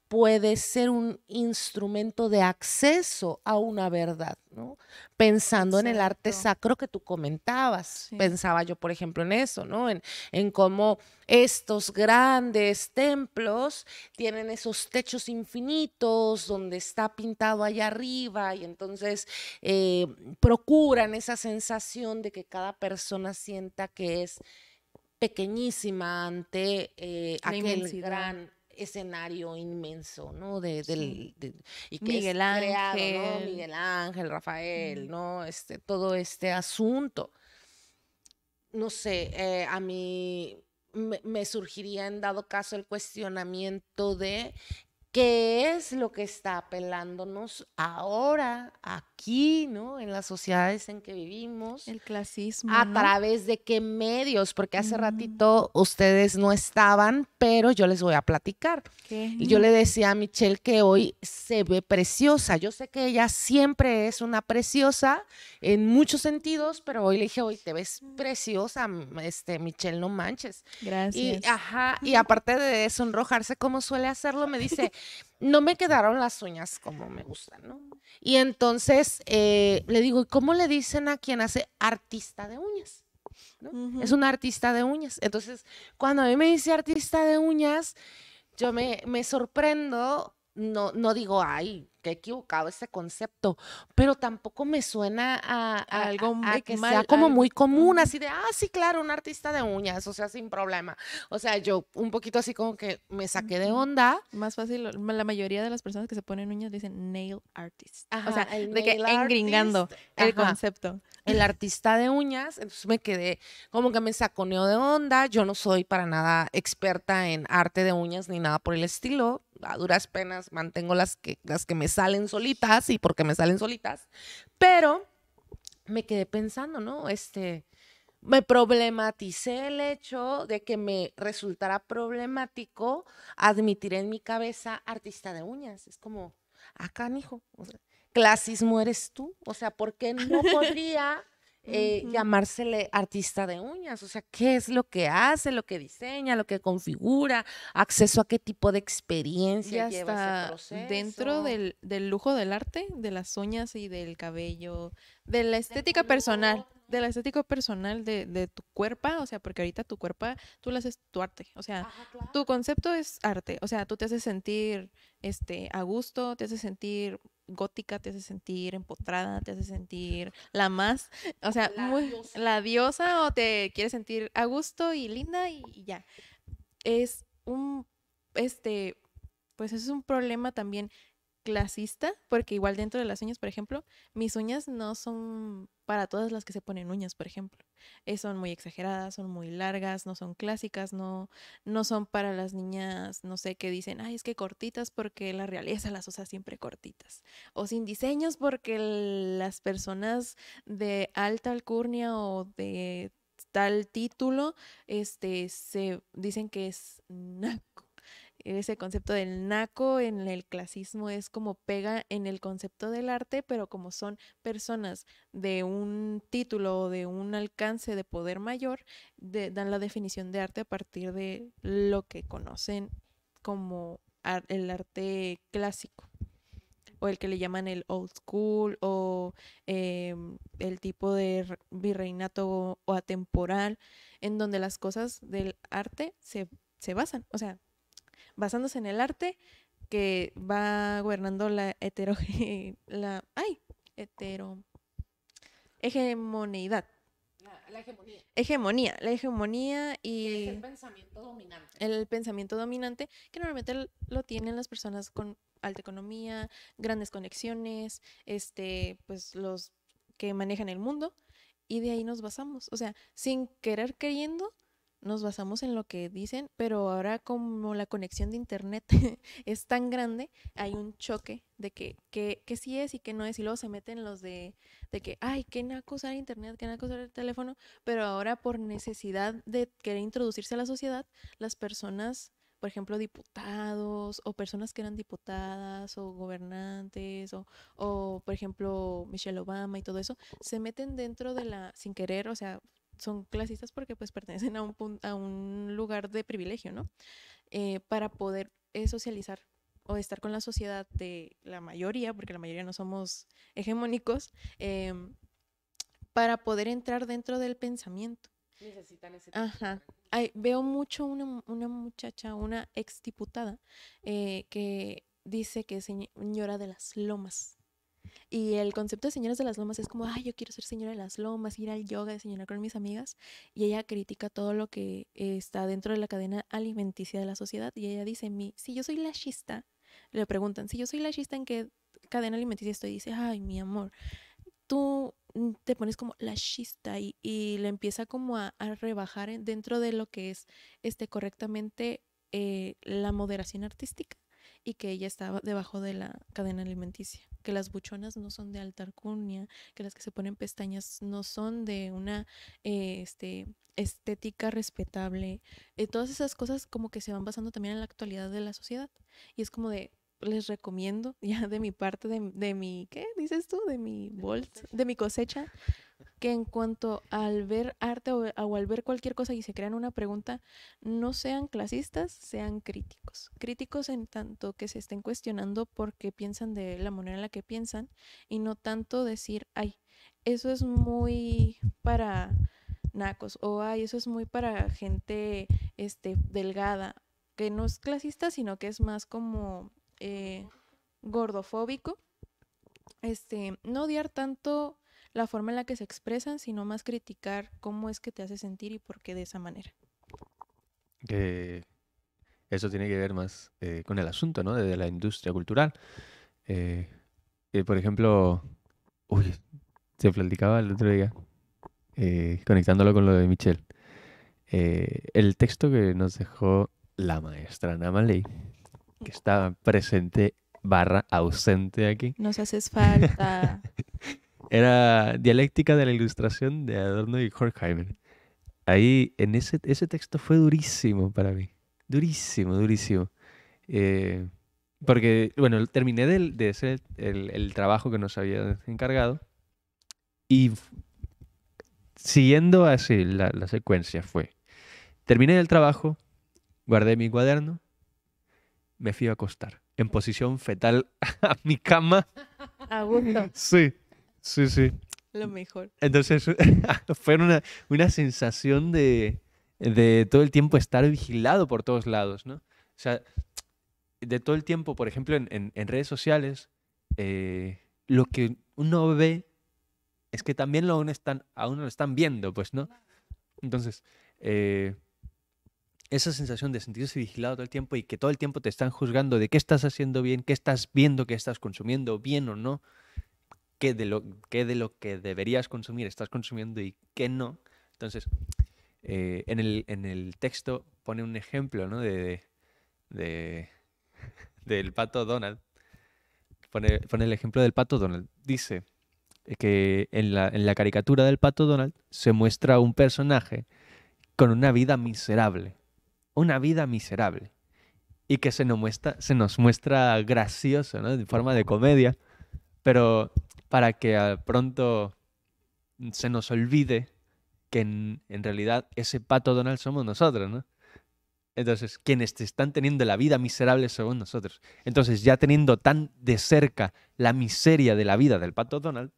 [SPEAKER 3] puede ser un instrumento de acceso a una verdad, ¿no? Pensando en el arte
[SPEAKER 2] Exacto.
[SPEAKER 3] sacro que tú comentabas,
[SPEAKER 2] Sí.
[SPEAKER 3] pensaba yo, por ejemplo, en eso, ¿no? En cómo estos grandes templos tienen esos techos infinitos donde está pintado allá arriba y entonces procuran esa sensación de que cada persona sienta que es pequeñísima ante
[SPEAKER 2] La
[SPEAKER 3] aquel
[SPEAKER 2] inmensidad.
[SPEAKER 3] gran escenario inmenso, ¿no?
[SPEAKER 2] Sí.
[SPEAKER 3] Y que
[SPEAKER 2] Miguel
[SPEAKER 3] es creado, ¿no?
[SPEAKER 2] Ángel.
[SPEAKER 3] Miguel Ángel, Rafael,
[SPEAKER 2] Mm.
[SPEAKER 3] ¿no? Todo este asunto. No sé, a mí me surgiría en dado caso el cuestionamiento de qué es lo que está apelándonos ahora, aquí, ¿no? En las sociedades en que vivimos.
[SPEAKER 2] El clasismo,
[SPEAKER 3] ¿A
[SPEAKER 2] ¿no?
[SPEAKER 3] través de qué medios? Porque hace
[SPEAKER 2] Mm.
[SPEAKER 3] ratito ustedes no estaban, pero yo les voy a platicar.
[SPEAKER 2] ¿Qué?
[SPEAKER 3] Y yo le decía a Michelle que hoy se ve preciosa. Yo sé que ella siempre es una preciosa en muchos sentidos, pero hoy le dije, hoy te ves preciosa, Michelle, no manches.
[SPEAKER 2] Gracias.
[SPEAKER 3] Y aparte de sonrojarse como suele hacerlo, me dice, no me quedaron las uñas como me gustan, ¿no? Y entonces le digo, ¿y cómo le dicen a quien hace artista de uñas? ¿No?
[SPEAKER 2] Ujú.
[SPEAKER 3] Es un artista de uñas. Entonces, cuando a mí me dice artista de uñas, yo me sorprendo, no digo, ay, qué equivocado ese concepto, pero tampoco me suena
[SPEAKER 2] Algo
[SPEAKER 3] a que sea
[SPEAKER 2] mal,
[SPEAKER 3] como
[SPEAKER 2] algo.
[SPEAKER 3] muy común,
[SPEAKER 2] Ujú.
[SPEAKER 3] así de, sí, claro, un artista de uñas, o sea, sin problema. O sea, yo un poquito así como que me saqué de
[SPEAKER 2] Ujú.
[SPEAKER 3] onda.
[SPEAKER 2] Más fácil, la mayoría de las personas que se ponen uñas dicen nail artist. O
[SPEAKER 3] Ajá,
[SPEAKER 2] sea,
[SPEAKER 3] el
[SPEAKER 2] de que
[SPEAKER 3] nail
[SPEAKER 2] engringando
[SPEAKER 3] artist,
[SPEAKER 2] el
[SPEAKER 3] ajá,
[SPEAKER 2] concepto.
[SPEAKER 3] el artista de uñas, entonces me quedé como que me saconeó de onda. Yo no soy para nada experta en arte de uñas ni nada por el estilo. A duras penas mantengo las que me salen solitas y porque me salen solitas. Pero me quedé pensando, ¿no? Me problematicé el hecho de que me resultara problemático admitir en mi cabeza artista de uñas. Es como, canijo, o sea, clasismo eres tú. O sea, ¿por qué no podría
[SPEAKER 2] Ujú.
[SPEAKER 3] llamársele artista de uñas? O sea, ¿qué es lo que hace, lo que diseña, lo que configura? ¿Acceso a qué tipo de experiencia
[SPEAKER 2] Ya
[SPEAKER 3] lleva ese
[SPEAKER 2] está dentro
[SPEAKER 3] proceso?
[SPEAKER 2] del lujo del arte, de las uñas y del cabello, de la
[SPEAKER 3] Del
[SPEAKER 2] estética personal,
[SPEAKER 3] color,
[SPEAKER 2] de la estética personal de tu cuerpo, o sea, porque ahorita tu cuerpo, tú le haces tu arte, o sea,
[SPEAKER 3] ajá, claro.
[SPEAKER 2] tu concepto es arte, o sea, tú te haces sentir a gusto, te haces sentir gótica, te haces sentir empotrada, te haces sentir la más, o sea,
[SPEAKER 3] La diosa.
[SPEAKER 2] la diosa, o te quieres sentir a gusto y linda y ya. Es un, pues es un problema también clasista, porque igual dentro de las uñas, por ejemplo, mis uñas no son para todas las que se ponen uñas, por ejemplo. Son muy exageradas, son muy largas, no son clásicas, no son para las niñas, no sé, que dicen, ay, es que cortitas porque la realeza las usa siempre cortitas. O sin diseños porque las personas de alta alcurnia o de tal título, se dicen que es naco. Ese concepto del naco en el clasismo es como pega en el concepto del arte, pero como son personas de un título o de un alcance de poder mayor, dan la definición de arte a partir de lo que conocen como el arte clásico. o el que le llaman el old school, o el tipo de virreinato o atemporal, en donde las cosas del arte se basan, o sea, basándose en el arte que va gobernando la hetero hegemonidad. La hegemonía
[SPEAKER 3] Que es el
[SPEAKER 2] y
[SPEAKER 3] pensamiento dominante.
[SPEAKER 2] el pensamiento dominante que normalmente lo tienen las personas con alta economía, grandes conexiones, pues los que manejan el mundo, y de ahí nos basamos. O sea, sin querer queriendo, nos basamos en lo que dicen, pero ahora como la conexión de internet es tan grande, hay un choque de que sí es y que no es, y luego se meten los de que, ay, qué naco usar internet, qué naco usar el teléfono, pero ahora por necesidad de querer introducirse a la sociedad, las personas, por ejemplo, diputados o personas que eran diputadas o gobernantes o por ejemplo, Michelle Obama y todo eso, se meten dentro de sin querer, o sea, son clasistas porque pues pertenecen a un lugar de privilegio, ¿no? Para poder socializar o estar con la sociedad de la mayoría, porque la mayoría no somos hegemónicos, para poder entrar dentro del pensamiento.
[SPEAKER 3] Necesitan ese tipo.
[SPEAKER 2] Ajá. Veo mucho una muchacha, una exdiputada, que dice que es señora de las lomas. Y el concepto de señoras de las lomas es como, ay, yo quiero ser señora de las lomas, ir al yoga, desayunar con mis amigas. Y ella critica todo lo que está dentro de la cadena alimenticia de la sociedad. Y ella dice, si yo soy lachista, le preguntan, si yo soy lachista, ¿en qué cadena alimenticia estoy? Y dice, ay, mi amor, tú te pones como lachista y le empieza como a rebajar dentro de lo que es correctamente la moderación artística, y que ella estaba debajo de la cadena alimenticia, que las buchonas no son de alta alcurnia, que las que se ponen pestañas no son de una estética respetable. Todas esas cosas como que se van basando también en la actualidad de la sociedad, y es como de, les recomiendo, ya de mi parte, de mi, ¿qué dices tú? De mi bolsa, de mi cosecha, que en cuanto al ver arte o al ver cualquier cosa y se crean una pregunta, no sean clasistas, sean críticos. Críticos en tanto que se estén cuestionando por qué piensan de la manera en la que piensan, y no tanto decir, ay, eso es muy para nacos, o ay, eso es muy para gente delgada, que no es clasista, sino que es más como gordofóbico. No odiar tanto la forma en la que se expresan, sino más criticar cómo es que te hace sentir y por qué de esa manera.
[SPEAKER 1] Que eso tiene que ver más con el asunto, ¿no? De la industria cultural. Por ejemplo, uy, se platicaba el otro día, conectándolo con lo de Michelle. El texto que nos dejó la maestra Namaley, que está presente / ausente aquí,
[SPEAKER 2] Nos haces falta.
[SPEAKER 1] era Dialéctica de la Ilustración de Adorno y Horkheimer. Ahí, en ese texto fue durísimo para mí. Durísimo, durísimo. Eh, Porque, bueno, terminé de hacer el trabajo que nos había encargado y siguiendo así la secuencia fue, terminé el trabajo, guardé mi cuaderno, me fui a acostar en posición fetal a mi cama.
[SPEAKER 2] A gusto.
[SPEAKER 1] Sí, sí, sí.
[SPEAKER 2] Lo mejor.
[SPEAKER 1] Entonces fue una sensación de todo el tiempo estar vigilado por todos lados, ¿no? O sea, de todo el tiempo, por ejemplo, en redes sociales, lo que uno ve es que también a uno lo están viendo, pues, ¿no? Entonces, esa sensación de sentirse vigilado todo el tiempo y que todo el tiempo te están juzgando de qué estás haciendo bien, qué estás viendo, qué estás consumiendo bien o no, qué de lo que deberías consumir estás consumiendo y qué no. Entonces, en el texto pone un ejemplo, ¿no? Del pato Donald. Pone el ejemplo del pato Donald. Dice que en la caricatura del pato Donald se muestra un personaje con una vida miserable. Una vida miserable. Y que se nos muestra gracioso, ¿no? En forma de comedia. Pero para que pronto se nos olvide que en realidad ese pato Donald somos nosotros, ¿no? Entonces, quienes te están teniendo la vida miserable son nosotros. Entonces, ya teniendo tan de cerca la miseria de la vida del Pato Donald,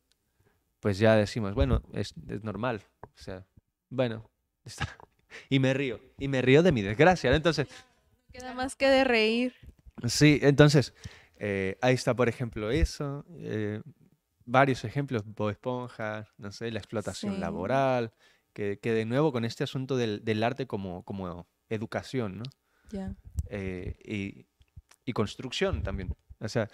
[SPEAKER 1] pues ya decimos, bueno, es normal. O sea, bueno, está. Y me río de mi desgracia, ¿no? Entonces,
[SPEAKER 2] Queda más que de reír.
[SPEAKER 1] sí, entonces, ahí está, por ejemplo, eso. Varios ejemplos, Bob Esponja, no sé, la explotación
[SPEAKER 2] Sí.
[SPEAKER 1] laboral, que de nuevo con este asunto del arte como educación, ¿no?
[SPEAKER 2] Ya.
[SPEAKER 1] Y construcción también. O sea,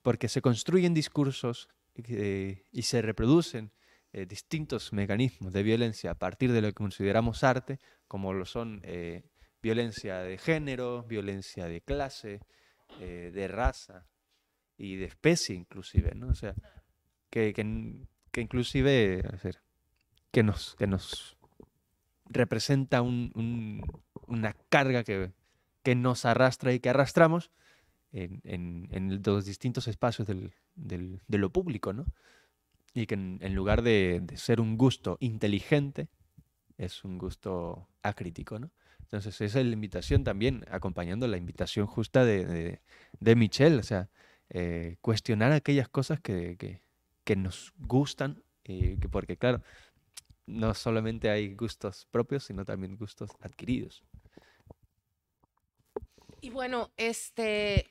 [SPEAKER 1] porque se construyen discursos y se reproducen distintos mecanismos de violencia a partir de lo que consideramos arte, como lo son violencia de género, violencia de clase, de raza y de especie inclusive, ¿no? O sea, que inclusive, que nos representa una carga que nos arrastra y que arrastramos en los distintos espacios de lo público, ¿no? Y que en lugar de ser un gusto inteligente, es un gusto acrítico, ¿no? Entonces esa es la invitación también, acompañando la invitación justa de Michelle, o sea, cuestionar aquellas cosas que nos gustan, porque claro, no solamente hay gustos propios, sino también gustos adquiridos.
[SPEAKER 3] Y bueno,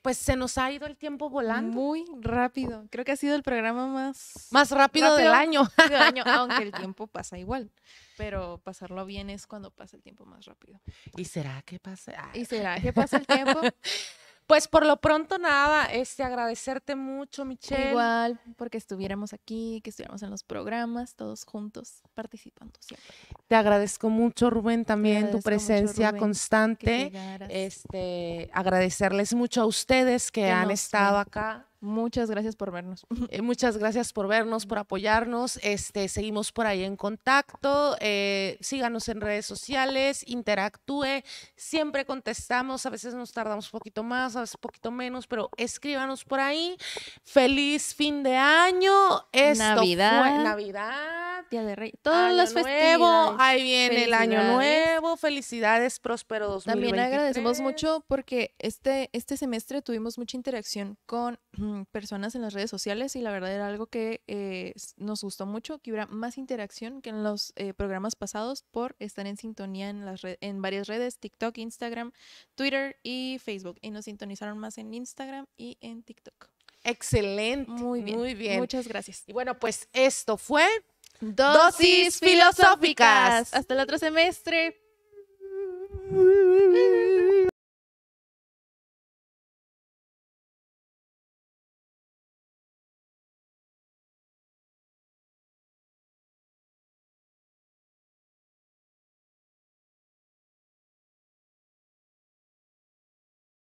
[SPEAKER 3] pues se nos ha ido el tiempo volando.
[SPEAKER 2] Muy rápido. Creo que ha sido el programa
[SPEAKER 3] Más rápido del año.
[SPEAKER 2] del año, aunque el tiempo pasa igual. Pero pasarlo bien es cuando pasa el tiempo más rápido.
[SPEAKER 3] ¿Y será que pasa?
[SPEAKER 2] ¿Y será que pasa el tiempo?
[SPEAKER 3] Pues por lo pronto nada, agradecerte mucho, Michelle.
[SPEAKER 2] Igual, porque estuviéramos aquí, que estuviéramos en los programas, todos juntos, participando siempre.
[SPEAKER 3] Te agradezco mucho, Rubén, también tu
[SPEAKER 2] agradezco mucho,
[SPEAKER 3] presencia
[SPEAKER 2] Rubén,
[SPEAKER 3] constante.
[SPEAKER 2] Que llegaras.
[SPEAKER 3] Agradecerles mucho a ustedes que han
[SPEAKER 2] nos
[SPEAKER 3] estado
[SPEAKER 2] ven.
[SPEAKER 3] acá.
[SPEAKER 2] Muchas gracias por vernos.
[SPEAKER 3] Muchas gracias por vernos, por apoyarnos. Seguimos por ahí en contacto. Síganos en redes sociales, interactúe. Siempre contestamos. A veces nos tardamos un poquito más, a veces un poquito menos, pero escríbanos por ahí. Feliz fin de año. Esto
[SPEAKER 2] Navidad.
[SPEAKER 3] fue Navidad.
[SPEAKER 2] Día de Reyes. Todas
[SPEAKER 3] Año
[SPEAKER 2] las
[SPEAKER 3] nuevo,
[SPEAKER 2] festividades.
[SPEAKER 3] ahí viene el año
[SPEAKER 2] Felicidades.
[SPEAKER 3] nuevo. Felicidades, próspero 2023.
[SPEAKER 2] También agradecemos mucho porque este semestre tuvimos mucha interacción con personas en las redes sociales y la verdad era algo que nos gustó mucho, que hubiera más interacción que en los programas pasados por estar en sintonía en varias redes, TikTok, Instagram, Twitter y Facebook. Y nos sintonizaron más en Instagram y en TikTok.
[SPEAKER 3] Excelente.
[SPEAKER 2] Muy bien.
[SPEAKER 3] Muy bien.
[SPEAKER 2] Muchas gracias.
[SPEAKER 3] Y bueno, pues esto fue
[SPEAKER 2] Dosis
[SPEAKER 3] filosóficas.
[SPEAKER 2] Hasta el otro semestre.